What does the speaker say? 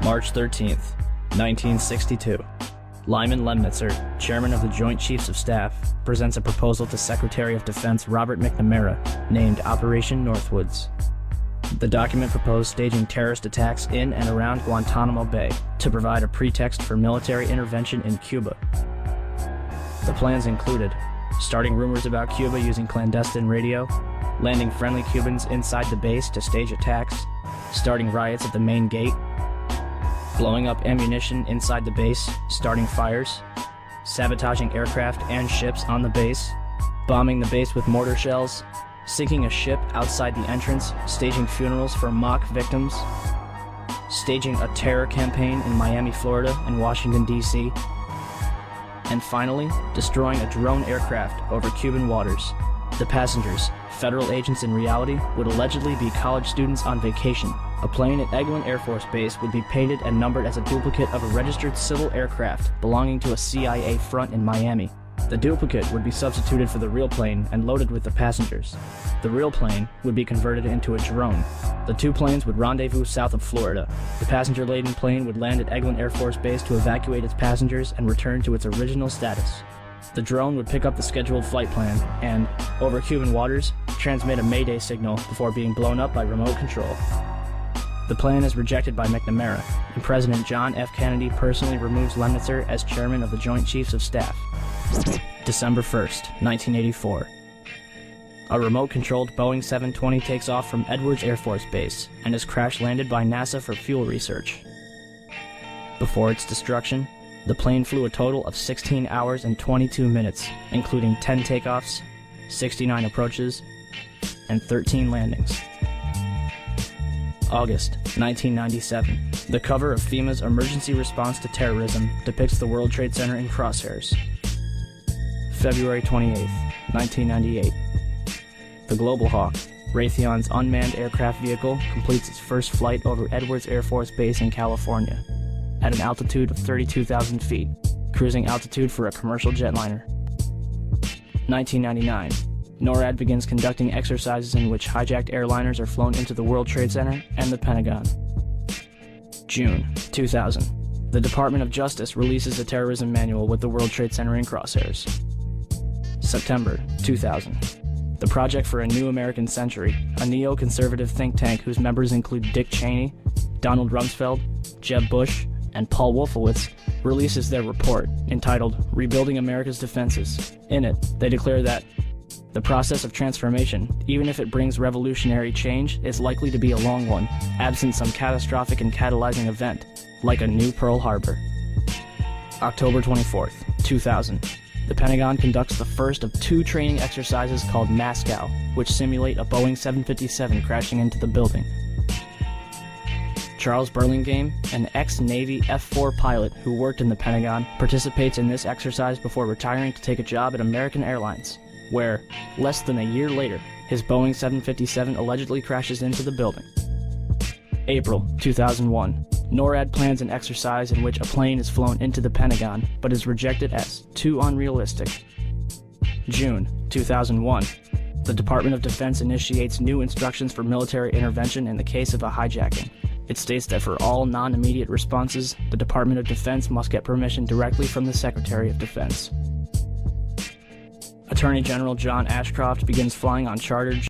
March 13th, 1962. Lyman Lemnitzer, chairman of the Joint Chiefs of Staff, presents a proposal to Secretary of Defense Robert McNamara, named Operation Northwoods. The document proposed staging terrorist attacks in and around Guantanamo Bay to provide a pretext for military intervention in Cuba. The plans included starting rumors about Cuba using clandestine radio, landing friendly Cubans inside the base to stage attacks, starting riots at the main gate, blowing up ammunition inside the base, starting fires, sabotaging aircraft and ships on the base, bombing the base with mortar shells, sinking a ship outside the entrance, staging funerals for mock victims, staging a terror campaign in Miami, Florida and Washington, D.C., and finally, destroying a drone aircraft over Cuban waters. The passengers, federal agents in reality, would allegedly be college students on vacation. A plane at Eglin Air Force Base would be painted and numbered as a duplicate of a registered civil aircraft belonging to a CIA front in Miami. The duplicate would be substituted for the real plane and loaded with the passengers. The real plane would be converted into a drone. The two planes would rendezvous south of Florida. The passenger-laden plane would land at Eglin Air Force Base to evacuate its passengers and return to its original status. The drone would pick up the scheduled flight plan and, over Cuban waters, transmit a Mayday signal before being blown up by remote control. The plan is rejected by McNamara, and President John F. Kennedy personally removes Lemnitzer as chairman of the Joint Chiefs of Staff. December 1st, 1984. A remote-controlled Boeing 720 takes off from Edwards Air Force Base and is crash-landed by NASA for fuel research. Before its destruction, the plane flew a total of 16 hours and 22 minutes, including 10 takeoffs, 69 approaches, and 13 landings. August 1997. The cover of FEMA's Emergency Response to Terrorism depicts the World Trade Center in crosshairs. February 28, 1998. The Global Hawk, Raytheon's unmanned aircraft vehicle, completes its first flight over Edwards Air Force Base in California, at an altitude of 32,000 feet, cruising altitude for a commercial jetliner. 1999. NORAD begins conducting exercises in which hijacked airliners are flown into the World Trade Center and the Pentagon. June 2000. The Department of Justice releases a terrorism manual with the World Trade Center in crosshairs. September 2000. The Project for a New American Century, a neo-conservative think tank whose members include Dick Cheney, Donald Rumsfeld, Jeb Bush, and Paul Wolfowitz, releases their report, entitled Rebuilding America's Defenses. In it, they declare that the process of transformation, even if it brings revolutionary change, is likely to be a long one, absent some catastrophic and catalyzing event, like a new Pearl Harbor. October 24th, 2000. The Pentagon conducts the first of two training exercises called Moscow, which simulate a Boeing 757 crashing into the building. Charles Burlingame, an ex-Navy F-4 pilot who worked in the Pentagon, participates in this exercise before retiring to take a job at American Airlines, where, less than a year later, his Boeing 757 allegedly crashes into the building. April 2001. NORAD plans an exercise in which a plane is flown into the Pentagon, but is rejected as too unrealistic. June 2001. The Department of Defense initiates new instructions for military intervention in the case of a hijacking. It states that for all non-immediate responses, the Department of Defense must get permission directly from the Secretary of Defense. Attorney General John Ashcroft begins flying on chartered